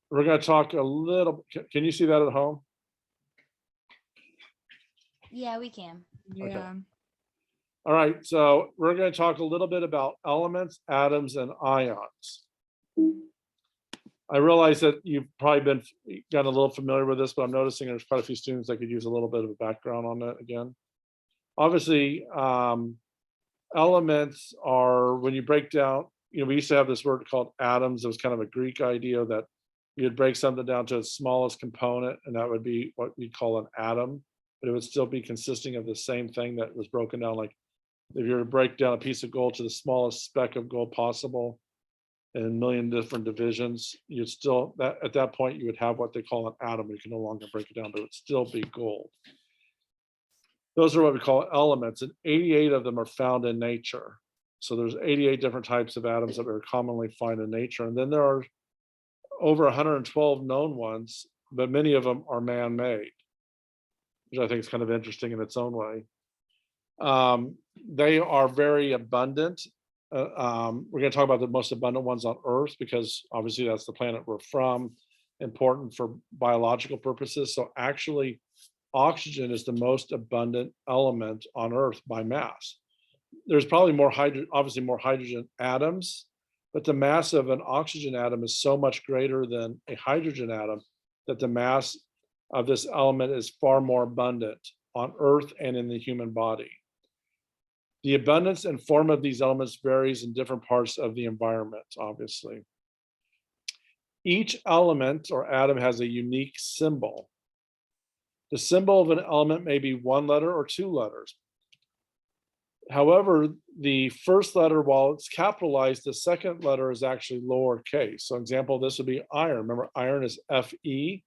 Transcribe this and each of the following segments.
we're going to talk a little. Can you see that at home? Yeah, we can. Yeah. Okay. All right, so we're going to talk a little bit about elements, atoms, and ions. I realize that you've probably gotten a little familiar with this, but I'm noticing there's quite a few students that could use a little bit of a background on that again. Obviously, elements are, when you break down, we used to have this word called atoms. It was kind of a Greek idea that you'd break something down to its smallest component, and that would be what we call an atom, but it would still be consisting of the same thing that was broken down. Like if you were to break down a piece of gold to the smallest speck of gold possible in a million different divisions, you'd still, at that point, you would have what they call an atom. You can no longer break it down, but it would still be gold. Those are what we call elements, and 88 of them are found in nature. So there's 88 different types of atoms that are commonly found in nature. And then there are over 112 known ones, but many of them are man-made, which I think is kind of interesting in its own way. They are very abundant. We're going to talk about the most abundant ones on Earth because obviously that's the planet we're from, important for biological purposes. So actually, oxygen is the most abundant element on Earth by mass. There's probably more obviously more hydrogen atoms, but the mass of an oxygen atom is so much greater than a hydrogen atom that the mass of this element is far more abundant on Earth and in the human body. The abundance and form of these elements varies in different parts of the environment, obviously. Each element or atom has a unique symbol. The symbol of an element may be one letter or two letters. However, the first letter, while it's capitalized, the second letter is actually lowercase. So example, this would be iron. Remember, iron is Fe.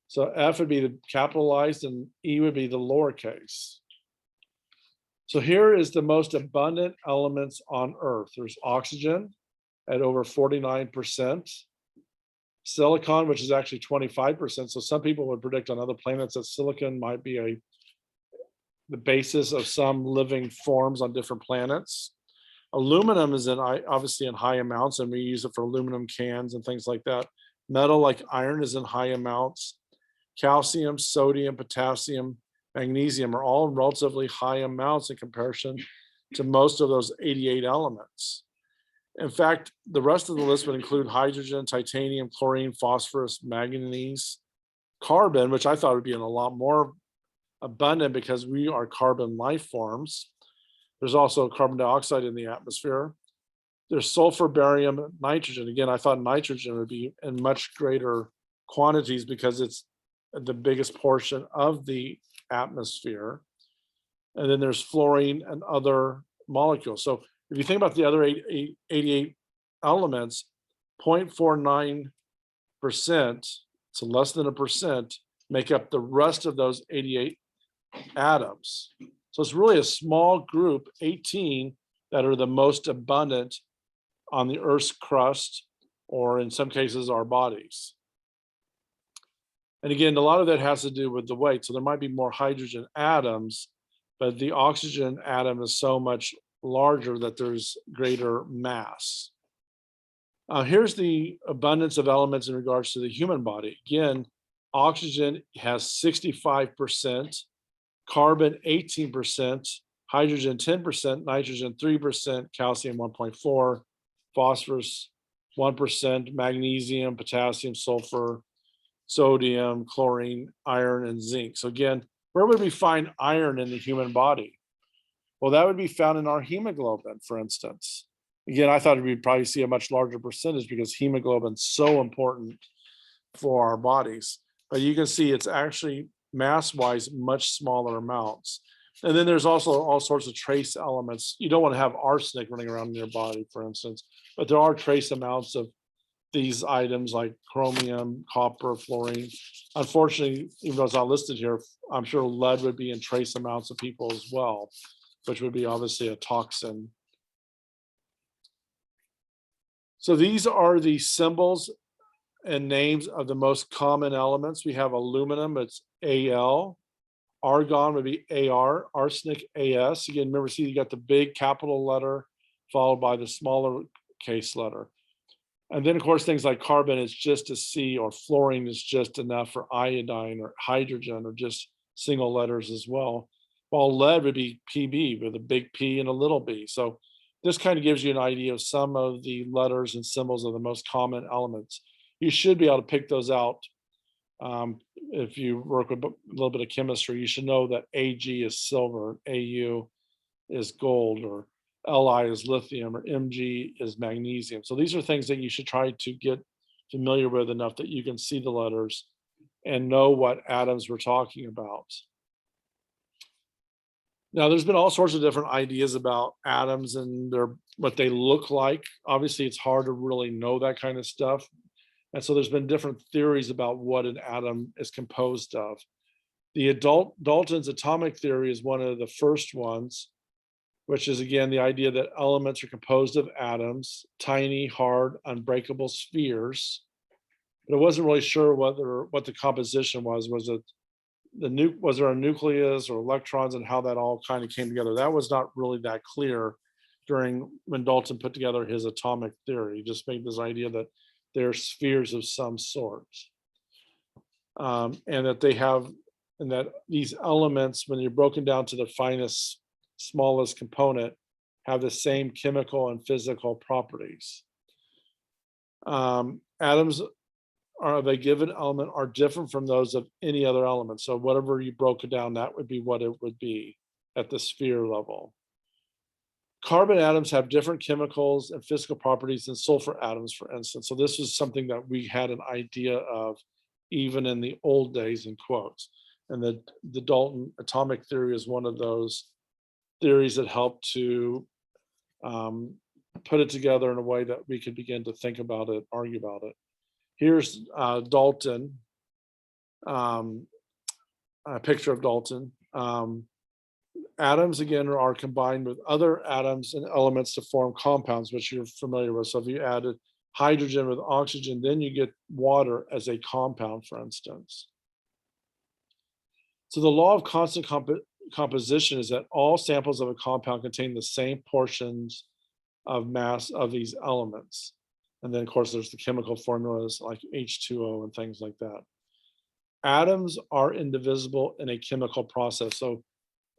So F would be the capitalized and E would be the lowercase. So here is the most abundant elements on Earth. There's oxygen at over 49%. Silicon, which is actually 25%. So some people would predict on other planets that silicon might be the basis of some living forms on different planets. Aluminum is obviously in high amounts, and we use it for aluminum cans and things like that. Metal like iron is in high amounts. Calcium, sodium, potassium, magnesium are all in relatively high amounts in comparison to most of those 88 elements. In fact, the rest of the list would include hydrogen, titanium, chlorine, phosphorus, manganese, carbon, which I thought would be in a lot more abundant because we are carbon life forms. There's also carbon dioxide in the atmosphere. There's sulfur, barium, nitrogen. Again, I thought nitrogen would be in much greater quantities because it's the biggest portion of the atmosphere. And then there's fluorine and other molecules. So if you think about the other 88 elements, 0.49%, so less than a percent, make up the rest of those 88 atoms. So it's really a small group, 18, that are the most abundant on the Earth's crust, or in some cases, our bodies. And again, a lot of that has to do with the weight. So there might be more hydrogen atoms, but the oxygen atom is so much larger that there's greater mass. Here's the abundance of elements in regards to the human body. Again, oxygen has 65%, carbon 18%, hydrogen 10%, nitrogen 3%, calcium 1.4%, phosphorus 1%, magnesium, potassium, sulfur, sodium, chlorine, iron, and zinc. So again, where would we find iron in the human body? Well, that would be found in our hemoglobin, for instance. Again, I thought we'd probably see a much larger percentage because hemoglobin is so important for our bodies. But you can see it's actually mass-wise much smaller amounts. And then there's also all sorts of trace elements. You don't want to have arsenic running around in your body, for instance, but there are trace amounts of these items like chromium, copper, fluorine. Unfortunately, even though it's not listed here, I'm sure lead would be in trace amounts of people as well, which would be obviously a toxin. So these are the symbols and names of the most common elements. We have aluminum, it's Al. Argon would be Ar, arsenic As. Again, remember, see, you got the big capital letter followed by the smaller case letter. And then, of course, things like carbon is just a C, or fluorine is just enough for iodine, or hydrogen, or just single letters as well. While lead would be PB with a big P and a little b. So this kind of gives you an idea of some of the letters and symbols of the most common elements. You should be able to pick those out. If you work with a little bit of chemistry, you should know that Ag is silver, Au is gold, or Li is lithium, or Mg is magnesium. So these are things that you should try to get familiar with enough that you can see the letters and know what atoms we're talking about. Now, there's been all sorts of different ideas about atoms and what they look like. Obviously, it's hard to really know that kind of stuff. And so there's been different theories about what an atom is composed of. The Dalton's atomic theory is one of the first ones, which is, again, the idea that elements are composed of atoms, tiny, hard, unbreakable spheres. But I wasn't really sure what the composition was. Was there a nucleus or electrons, and how that all kind of came together? That was not really that clear when Dalton put together his atomic theory. He just made this idea that they're spheres of some sort, and that these elements, when you're broken down to the finest, smallest component, have the same chemical and physical properties. Atoms of a given element are different from those of any other element. So whatever you broke it down, that would be what it would be at the sphere level. Carbon atoms have different chemicals and physical properties than sulfur atoms, for instance. So this is something that we had an idea of even in the old days, in quotes. And the Dalton atomic theory is one of those theories that helped to put it together in a way that we could begin to think about it, argue about it. Here's Dalton, a picture of Dalton. Atoms, again, are combined with other atoms and elements to form compounds, which you're familiar with. So if you added hydrogen with oxygen, then you get water as a compound, for instance. So the law of constant composition is that all samples of a compound contain the same portions of mass of these elements. And then, of course, there's the chemical formulas like H2O and things like that. Atoms are indivisible in a chemical process. So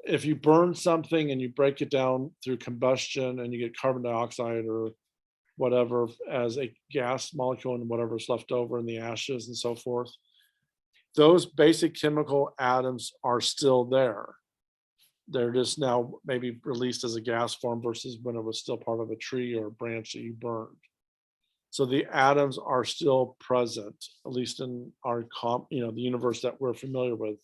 if you burn something and you break it down through combustion and you get carbon dioxide or whatever as a gas molecule and whatever's left over in the ashes and so forth, those basic chemical atoms are still there. They're just now maybe released as a gas form versus when it was still part of a tree or a branch that you burned. So the atoms are still present, at least in our the universe that we're familiar with.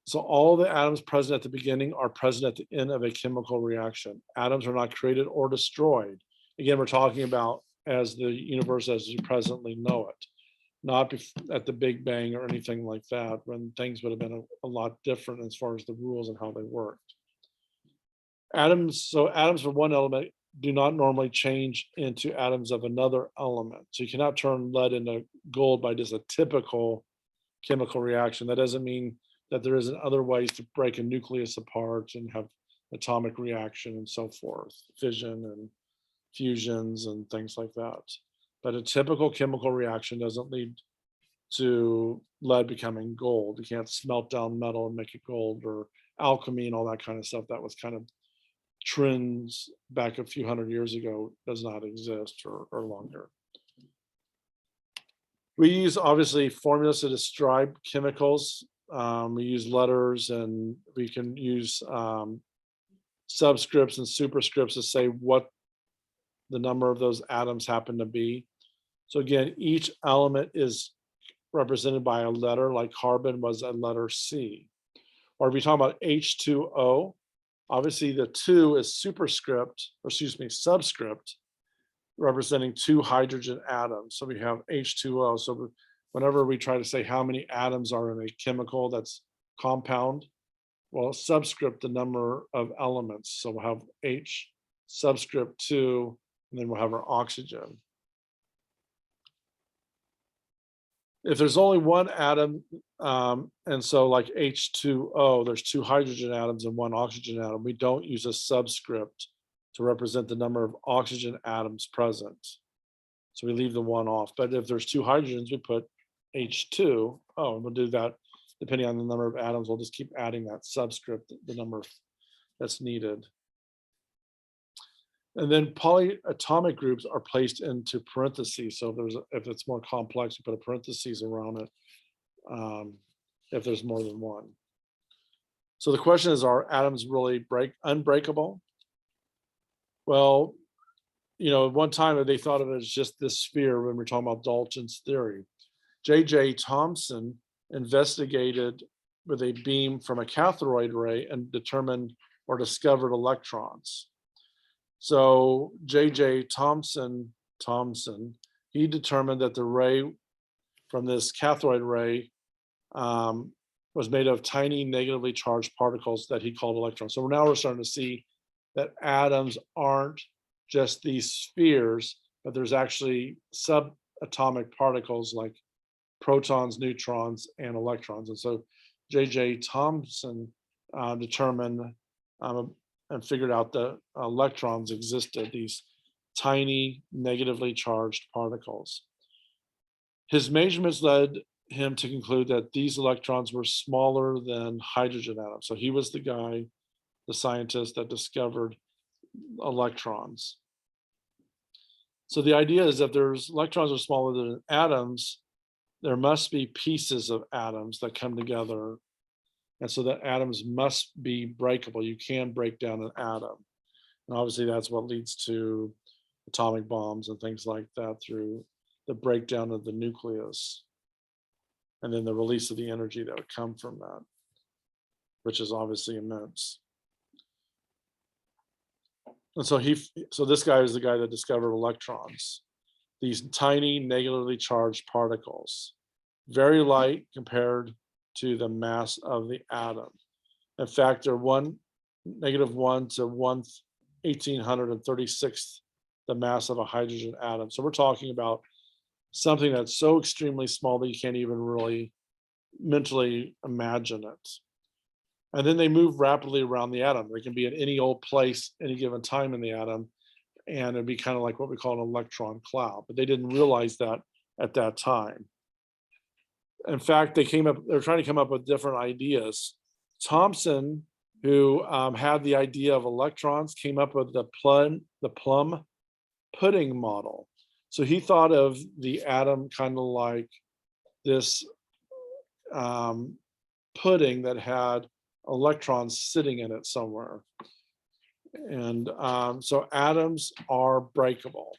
So all the atoms present at the beginning are present at the end of a chemical reaction. Atoms are not created or destroyed. Again, we're talking about as the universe as you presently know it, not at the Big Bang or anything like that, when things would have been a lot different as far as the rules and how they worked. Atoms for one element do not normally change into atoms of another element. So you cannot turn lead into gold by just a typical chemical reaction. That doesn't mean that there isn't other ways to break a nucleus apart and have atomic reaction and so forth, fission and fusions and things like that. But a typical chemical reaction doesn't lead to lead becoming gold. You can't smelt down metal and make it gold, or alchemy and all that kind of stuff. That was kind of trends back a few hundred years ago, does not exist or longer. We use, obviously, formulas to describe chemicals. We use letters, and we can use subscripts and superscripts to say what the number of those atoms happen to be. So again, each element is represented by a letter, like carbon was a letter C. Or if you talk about H2O, obviously the 2 is subscript, representing 2 hydrogen atoms. So we have H2O. So whenever we try to say how many atoms are in a chemical that's compound, well, subscript the number of elements. So we'll have H subscript 2, and then we'll have our oxygen. If there's only one atom, and so like H2O, there's 2 hydrogen atoms and 1 oxygen atom, we don't use a subscript to represent the number of oxygen atoms present. So we leave the 1 off. But if there's 2 hydrogens, we put H2. Oh, and we'll do that depending on the number of atoms. We'll just keep adding that subscript, the number that's needed. And then polyatomic groups are placed into parentheses. So if it's more complex, you put a parentheses around it if there's more than one. So the question is, are atoms really unbreakable? Well, at one time they thought of it as just this sphere when we're talking about Dalton's theory. J.J. Thomson investigated with a beam from a cathode ray and determined or discovered electrons. So J.J. Thomson, he determined that the ray from this cathode ray was made of tiny negatively charged particles that he called electrons. So now we're starting to see that atoms aren't just these spheres, but there's actually subatomic particles like protons, neutrons, and electrons. And so J.J. Thomson determined and figured out that electrons existed, these tiny negatively charged particles. His measurements led him to conclude that these electrons were smaller than hydrogen atoms. So he was the guy, the scientist that discovered electrons. So the idea is that there's electrons are smaller than atoms, there must be pieces of atoms that come together. And so the atoms must be breakable. You can break down an atom. And obviously that's what leads to atomic bombs and things like that through the breakdown of the nucleus. And then the release of the energy that would come from that, which is obviously immense. And so this guy is the guy that discovered electrons, these tiny negatively charged particles, very light compared to the mass of the atom. In fact, they're -1 to 1/1836 the mass of a hydrogen atom. So we're talking about something that's so extremely small that you can't even really mentally imagine it. And then they move rapidly around the atom. They can be at any old place, any given time in the atom, and it'd be kind of like what we call an electron cloud. But they didn't realize that at that time. In fact, they're trying to come up with different ideas. Thomson, who had the idea of electrons, came up with the Plum pudding model. So he thought of the atom kind of like this pudding that had electrons sitting in it somewhere. And so atoms are breakable.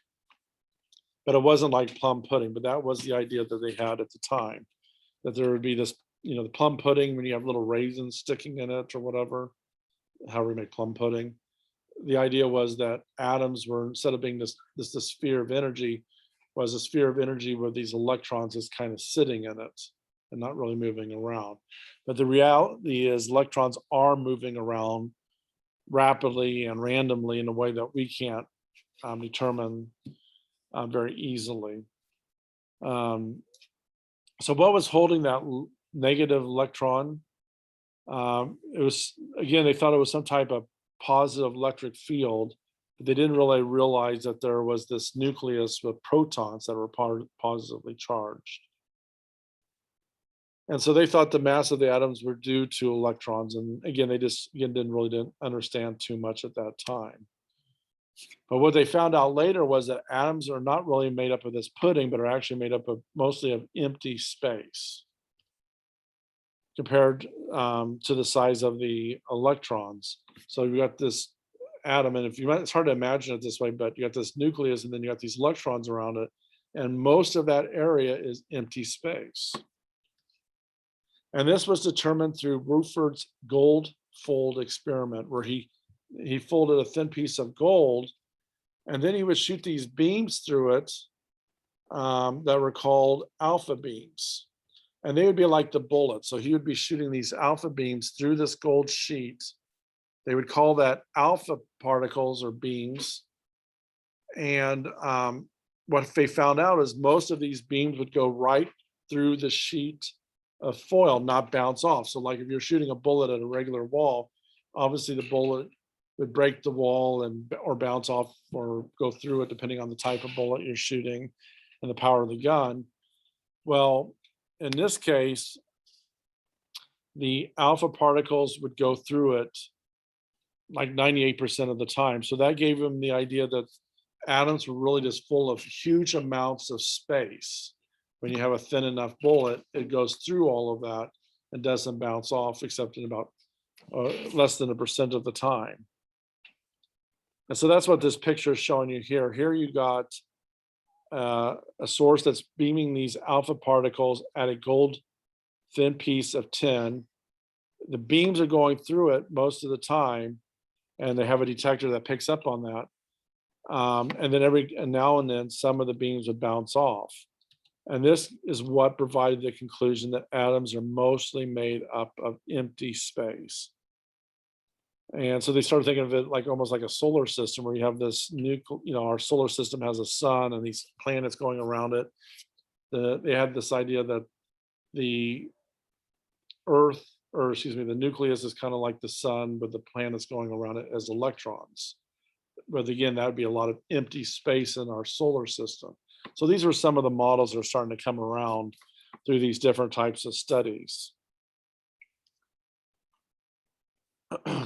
But it wasn't like plum pudding, but that was the idea that they had at the time, that there would be this, the plum pudding when you have little raisins sticking in it or whatever, however we make plum pudding. The idea was that atoms were, instead of being this sphere of energy, was a sphere of energy where these electrons just kind of sitting in it and not really moving around. But the reality is electrons are moving around rapidly and randomly in a way that we can't determine very easily. So what was holding that negative electron? It was, again, they thought it was some type of positive electric field, but they didn't really realize that there was this nucleus with protons that were positively charged. And so they thought the mass of the atoms were due to electrons. And again, they didn't understand too much at that time. But what they found out later was that atoms are not really made up of this pudding, but are actually made up of mostly of empty space compared to the size of the electrons. So you got this atom, and it's hard to imagine it this way, but you got this nucleus, and then you got these electrons around it, and most of that area is empty space. And this was determined through Rutherford's gold fold experiment, where he folded a thin piece of gold, and then he would shoot these beams through it that were called alpha beams. And they would be like the bullets. So he would be shooting these alpha beams through this gold sheet. They would call that alpha particles or beams. And what they found out is most of these beams would go right through the sheet of foil, not bounce off. So like if you're shooting a bullet at a regular wall, obviously the bullet would break the wall or bounce off or go through it, depending on the type of bullet you're shooting and the power of the gun. Well, in this case, the alpha particles would go through it like 98% of the time. So that gave them the idea that atoms were really just full of huge amounts of space. When you have a thin enough bullet, it goes through all of that and doesn't bounce off, except in about less than 1% of the time. And so that's what this picture is showing you here. Here you got a source that's beaming these alpha particles at a gold thin piece of tin. The beams are going through it most of the time, and they have a detector that picks up on that. And then every now and then, some of the beams would bounce off. And this is what provided the conclusion that atoms are mostly made up of empty space. And so they started thinking of it like almost like a solar system, where you have this our solar system has a sun and these planets going around it. They had this idea that the Earth, or excuse me, the nucleus is kind of like the sun, but the planets going around it as electrons. But again, that would be a lot of empty space in our solar system. So these are some of the models that are starting to come around through these different types of studies.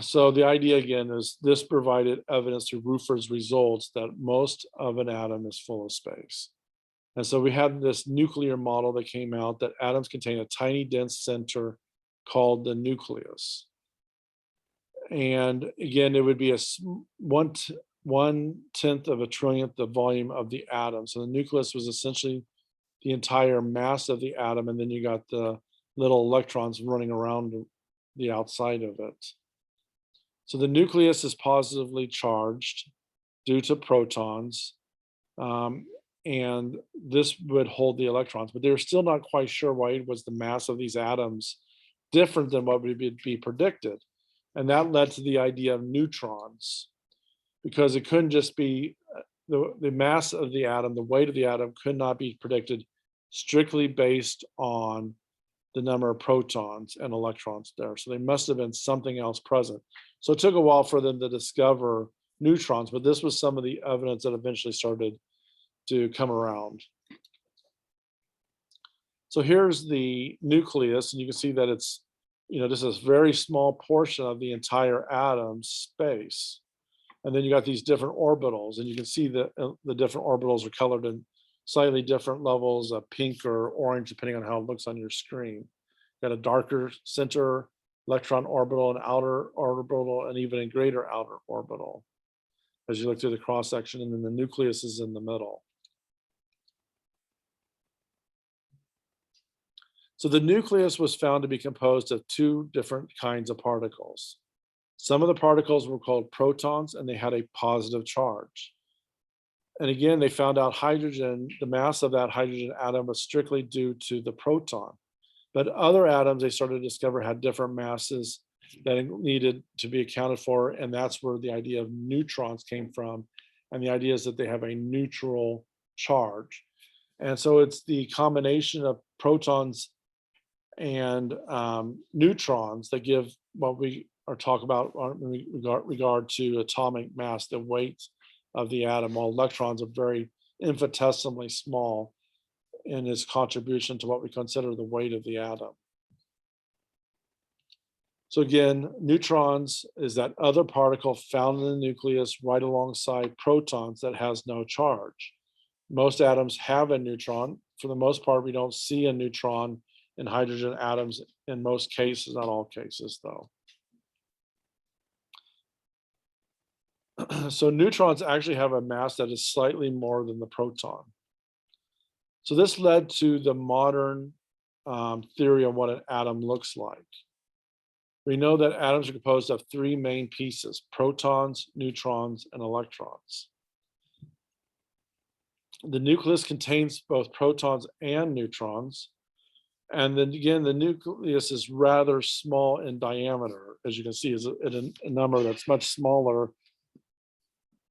So the idea again is this provided evidence through Rutherford's results that most of an atom is full of space. And so we had this nuclear model that came out that atoms contain a tiny dense center called the nucleus. And again, it would be a 1/10 of a trillionth the volume of the atom. So the nucleus was essentially the entire mass of the atom, and then you got the little electrons running around the outside of it. So the nucleus is positively charged due to protons, and this would hold the electrons, but they're still not quite sure why was the mass of these atoms different than what would be predicted. And that led to the idea of neutrons, because it couldn't just be the mass of the atom, the weight of the atom could not be predicted strictly based on the number of protons and electrons there. So they must have been something else present. So it took a while for them to discover neutrons, but this was some of the evidence that eventually started to come around. So here's the nucleus, and you can see that it's, just this very small portion of the entire atom space. And then you got these different orbitals, and you can see that the different orbitals are colored in slightly different levels of pink or orange, depending on how it looks on your screen. Got a darker center electron orbital, an outer orbital, and even a greater outer orbital as you look through the cross section, and then the nucleus is in the middle. So the nucleus was found to be composed of two different kinds of particles. Some of the particles were called protons, and they had a positive charge. And again, they found out hydrogen, the mass of that hydrogen atom was strictly due to the proton. But other atoms they started to discover had different masses that needed to be accounted for, and that's where the idea of neutrons came from. And the idea is that they have a neutral charge. And so it's the combination of protons and neutrons that give what we are talking about in regard to atomic mass, the weight of the atom, while electrons are very infinitesimally small in its contribution to what we consider the weight of the atom. So again, neutrons is that other particle found in the nucleus right alongside protons that has no charge. Most atoms have a neutron. For the most part, we don't see a neutron in hydrogen atoms in most cases, not all cases though. So neutrons actually have a mass that is slightly more than the proton. So this led to the modern theory on what an atom looks like. We know that atoms are composed of three main pieces: protons, neutrons, and electrons. The nucleus contains both protons and neutrons. And then again, the nucleus is rather small in diameter, as you can see, is a number that's much smaller.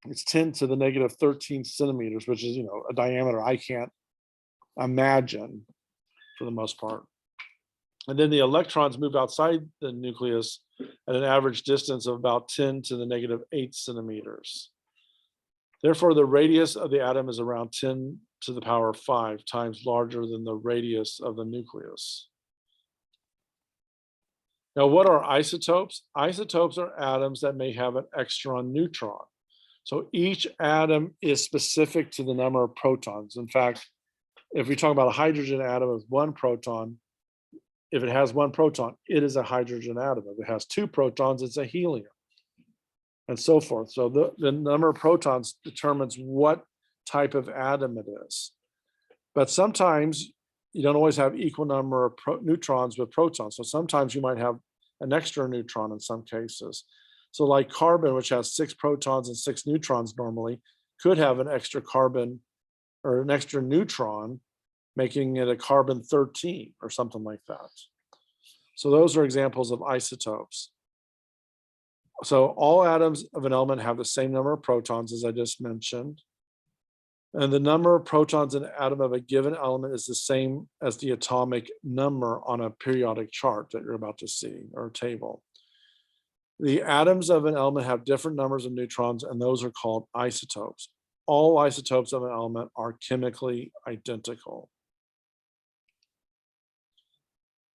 It's 10 to the negative 13 centimeters, which is, a diameter I can't imagine for the most part. And then the electrons move outside the nucleus at an average distance of about 10 to the negative 8 centimeters. Therefore, the radius of the atom is around 10 to the power of 5 times larger than the radius of the nucleus. Now, what are isotopes? Isotopes are atoms that may have an extron neutron. So each atom is specific to the number of protons. In fact, if we talk about a hydrogen atom with one proton, if it has one proton, it is a hydrogen atom. If it has two protons, it's a helium, and so forth. So the number of protons determines what type of atom it is. But sometimes you don't always have equal number of neutrons with protons. So sometimes you might have an extra neutron in some cases. So like carbon, which has 6 protons and 6 neutrons normally, could have an extra carbon or an extra neutron, making it a carbon 13 or something like that. So those are examples of isotopes. So all atoms of an element have the same number of protons, as I just mentioned. And the number of protons in an atom of a given element is the same as the atomic number on a periodic chart that you're about to see, or table. The atoms of an element have different numbers of neutrons, and those are called isotopes. All isotopes of an element are chemically identical.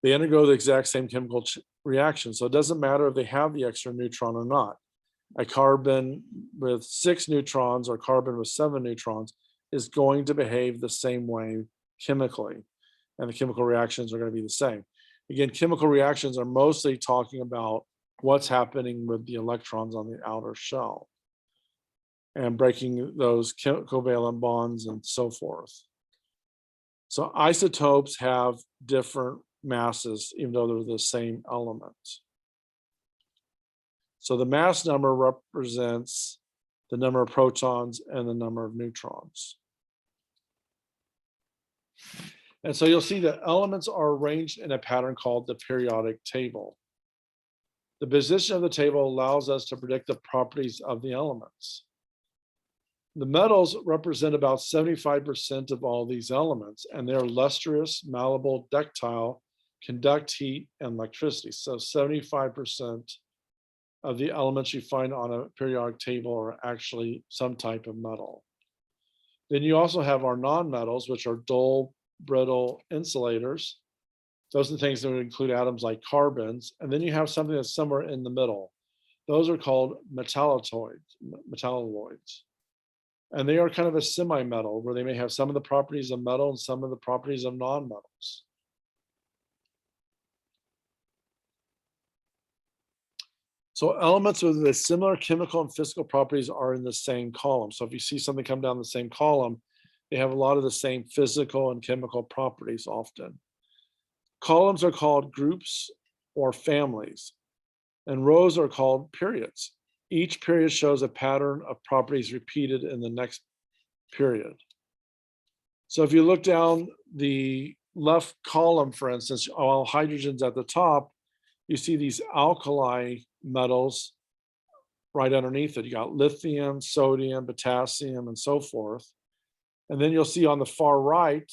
They undergo the exact same chemical reaction, so it doesn't matter if they have the extra neutron or not. A carbon with 6 neutrons or carbon with 7 neutrons is going to behave the same way chemically, and the chemical reactions are going to be the same. Again, chemical reactions are mostly talking about what's happening with the electrons on the outer shell and breaking those covalent bonds and so forth. So isotopes have different masses, even though they're the same element. So the mass number represents the number of protons and the number of neutrons. And so you'll see that elements are arranged in a pattern called the periodic table. The position of the table allows us to predict the properties of the elements. The metals represent about 75% of all these elements, and they're lustrous, malleable, ductile, conduct heat and electricity. So 75% of the elements you find on a periodic table are actually some type of metal. Then you also have our non-metals, which are dull, brittle insulators. Those are the things that would include atoms like carbons. And then you have something that's somewhere in the middle. Those are called metalloids. And they are kind of a semi-metal, where they may have some of the properties of metal and some of the properties of non-metals. So elements with the similar chemical and physical properties are in the same column. So if you see something come down the same column, they have a lot of the same physical and chemical properties often. Columns are called groups or families, and rows are called periods. Each period shows a pattern of properties repeated in the next period. So if you look down the left column, for instance, all hydrogens at the top, you see these alkali metals right underneath it. You got lithium, sodium, potassium, and so forth. And then you'll see on the far right,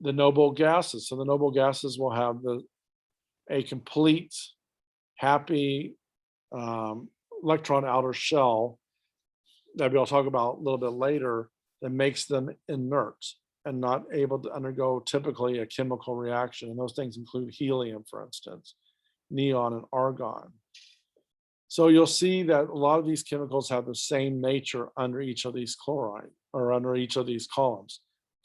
the noble gases. So the noble gases will have a complete happy electron outer shell that we'll talk about a little bit later, that makes them inert and not able to undergo typically a chemical reaction. And those things include helium, for instance, neon and argon. So you'll see that a lot of these chemicals have the same nature under each of these chloride or under each of these columns.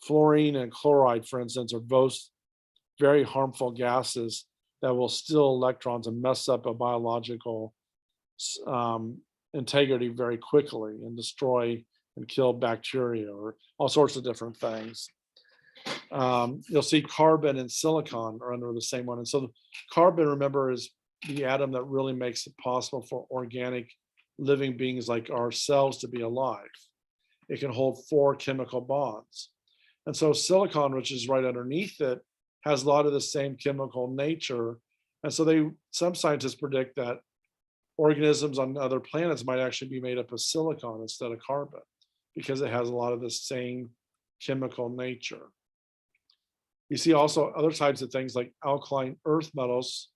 Fluorine and chloride, for instance, are both very harmful gases that will steal electrons and mess up a biological integrity very quickly and destroy and kill bacteria or all sorts of different things. You'll see carbon and silicon are under the same one. And so carbon, remember, is the atom that really makes it possible for organic living beings like ourselves to be alive. It can hold 4 chemical bonds. And so silicon, which is right underneath it, has a lot of the same chemical nature. And so some scientists predict that organisms on other planets might actually be made up of silicon instead of carbon, because it has a lot of the same chemical nature. You see also other types of things like alkaline earth metals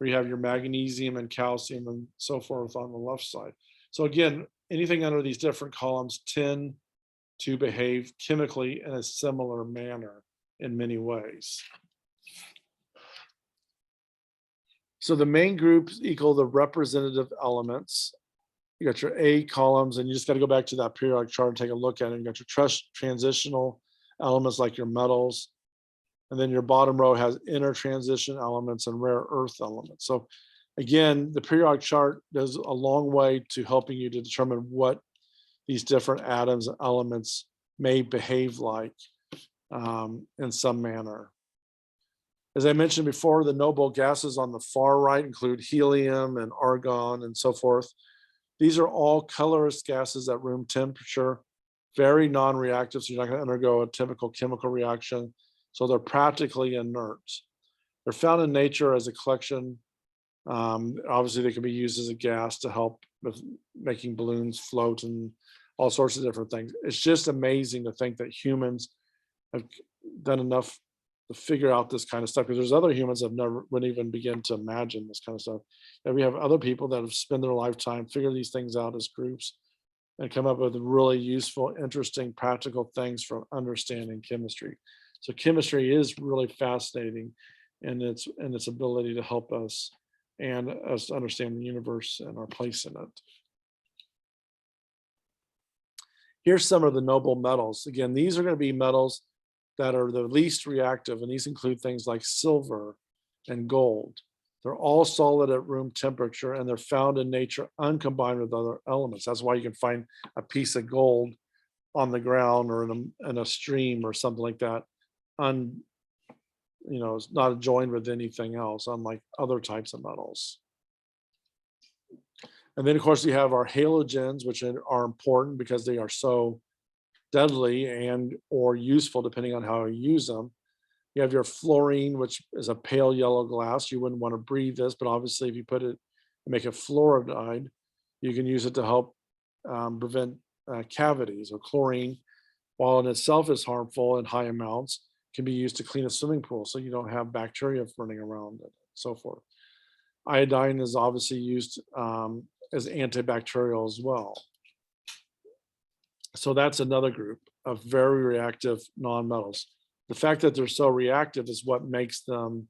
where you have your magnesium and calcium and so forth on the left side. So again, anything under these different columns tend to behave chemically in a similar manner in many ways. So the main groups equal the representative elements. You got your A columns, and you just got to go back to that periodic chart and take a look at it. You got your transitional elements like your metals. And then your bottom row has inner transition elements and rare earth elements. So again, the periodic chart goes a long way to helping you to determine what these different atoms and elements may behave like in some manner. As I mentioned before, the noble gases on the far right include helium and argon and so forth. These are all colorless gases at room temperature, very non-reactive, so you're not going to undergo a typical chemical reaction. So they're practically inert. They're found in nature as a collection. Obviously, they can be used as a gas to help with making balloons float and all sorts of different things. It's just amazing to think that humans have done enough to figure out this kind of stuff, because there's other humans that never wouldn't even begin to imagine this kind of stuff. And we have other people that have spent their lifetime figuring these things out as groups and come up with really useful, interesting, practical things from understanding chemistry. So chemistry is really fascinating in its ability to help us and us understand the universe and our place in it. Here's some of the noble metals. Again, these are going to be metals that are the least reactive, and these include things like silver and gold. They're all solid at room temperature, and they're found in nature uncombined with other elements. That's why you can find a piece of gold on the ground or in a stream or something like that, it's not joined with anything else, unlike other types of metals. And then, of course, you have our halogens, which are important because they are so deadly and or useful depending on how you use them. You have your fluorine, which is a pale yellow glass. You wouldn't want to breathe this, but obviously if you put it and make it fluoride, you can use it to help prevent cavities. Or chlorine, while in itself is harmful in high amounts, can be used to clean a swimming pool so you don't have bacteria running around and so forth. Iodine is obviously used as antibacterial as well. So that's another group of very reactive nonmetals. The fact that they're so reactive is what makes them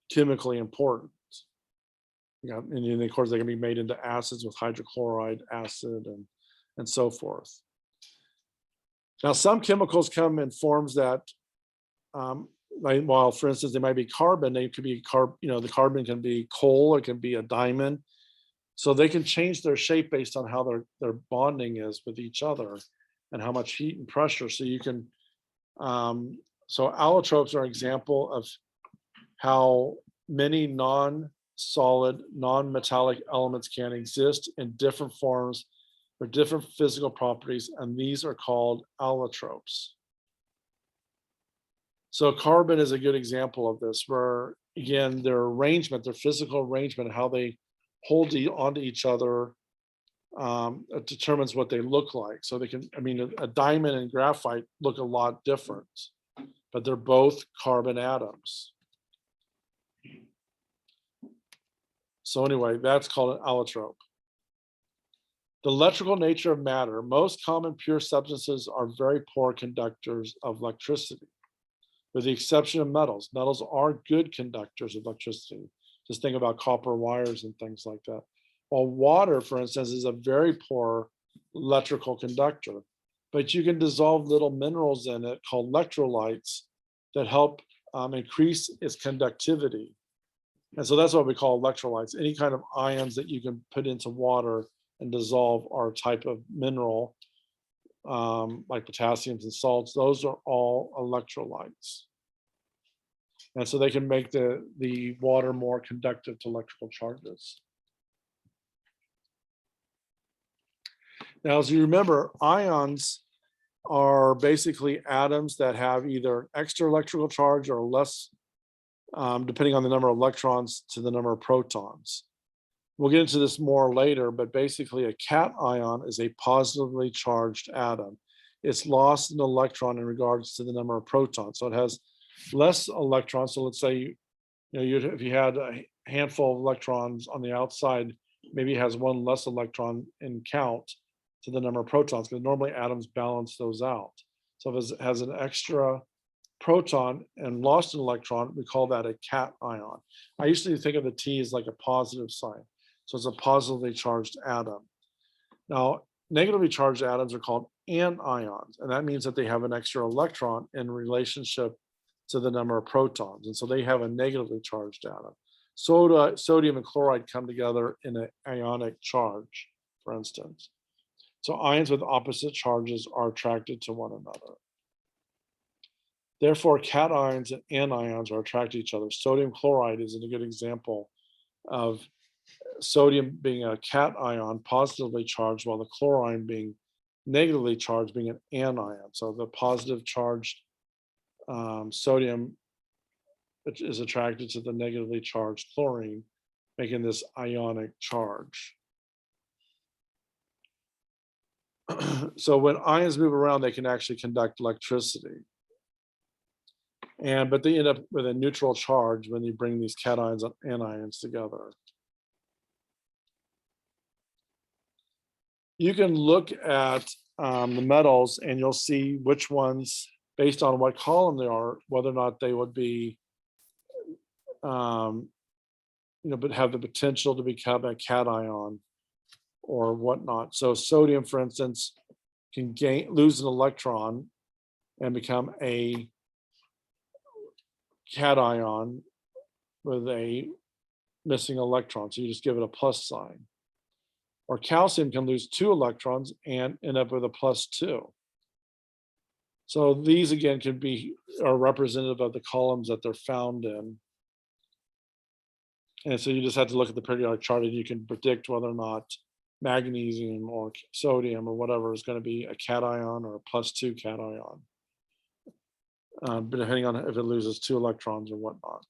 chemically important. And then of course they can be made into acids with hydrochloride acid and so forth. Now some chemicals come in forms that, while for instance they might be carbon, they could be the carbon can be coal, it can be a diamond. So they can change their shape based on how their bonding is with each other and how much heat and pressure. So you can, so allotropes are an example of how many non-solid, non-metallic elements can exist in different forms or different physical properties, and these are called allotropes. So carbon is a good example of this, where again, their arrangement, their physical arrangement, how they hold onto each other determines what they look like. So they can, a diamond and graphite look a lot different, but they're both carbon atoms. So anyway, that's called an allotrope. The electrical nature of matter. Most common pure substances are very poor conductors of electricity, with the exception of metals. Metals are good conductors of electricity. Just think about copper wires and things like that. While water, for instance, is a very poor electrical conductor, but you can dissolve little minerals in it called electrolytes that help increase its conductivity. And so that's what we call electrolytes. Any kind of ions that you can put into water and dissolve are a type of mineral, like potassiums and salts. Those are all electrolytes. And so they can make the water more conductive to electrical charges. Now, as you remember, ions are basically atoms that have either an extra electrical charge or less, depending on the number of electrons to the number of protons. We'll get into this more later, but basically a cation is a positively charged atom. It's lost an electron in regards to the number of protons. So it has less electrons. So let's say if you had a handful of electrons on the outside, maybe it has one less electron in count to the number of protons, because normally atoms balance those out. So if it has an extra proton and lost an electron, we call that a cation. I usually think of the T as like a positive sign. So it's a positively charged atom. Now, negatively charged atoms are called anions, and that means that they have an extra electron in relationship to the number of protons. And so they have a negatively charged atom. Sodium and chloride come together in an ionic charge, for instance. So ions with opposite charges are attracted to one another. Therefore, cations and anions are attracted to each other. Sodium chloride is a good example of sodium being a cation, positively charged, while the chlorine being negatively charged, being an anion. So the positive charged sodium is attracted to the negatively charged chlorine, making this ionic charge. So when ions move around, they can actually conduct electricity. But they end up with a neutral charge when you bring these cations and anions together. You can look at the metals and you'll see which ones, based on what column they are, whether or not they would be, but have the potential to become a cation or whatnot. So sodium, for instance, can lose an electron and become a cation with a missing electron. So you just give it a plus sign. Or calcium can lose 2 electrons and end up with a +2. So these again are representative of the columns that they're found in. And so you just have to look at the periodic chart and you can predict whether or not magnesium or sodium or whatever is going to be a cation or a +2 cation, but depending on if it loses 2 electrons or whatnot.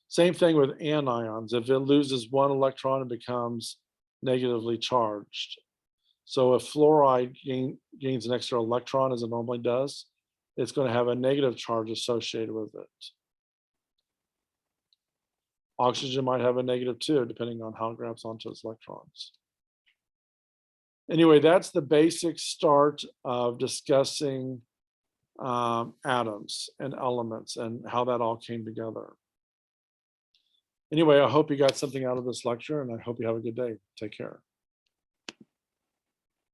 Same thing with anions. If it loses 1 electron, it becomes negatively charged. So if fluoride gains an extra electron, as it normally does, it's going to have a negative charge associated with it. Oxygen might have a negative too, depending on how it grabs onto its electrons. Anyway, that's the basic start of discussing atoms and elements and how that all came together. Anyway, I hope you got something out of this lecture, and I hope you have a good day. Take care.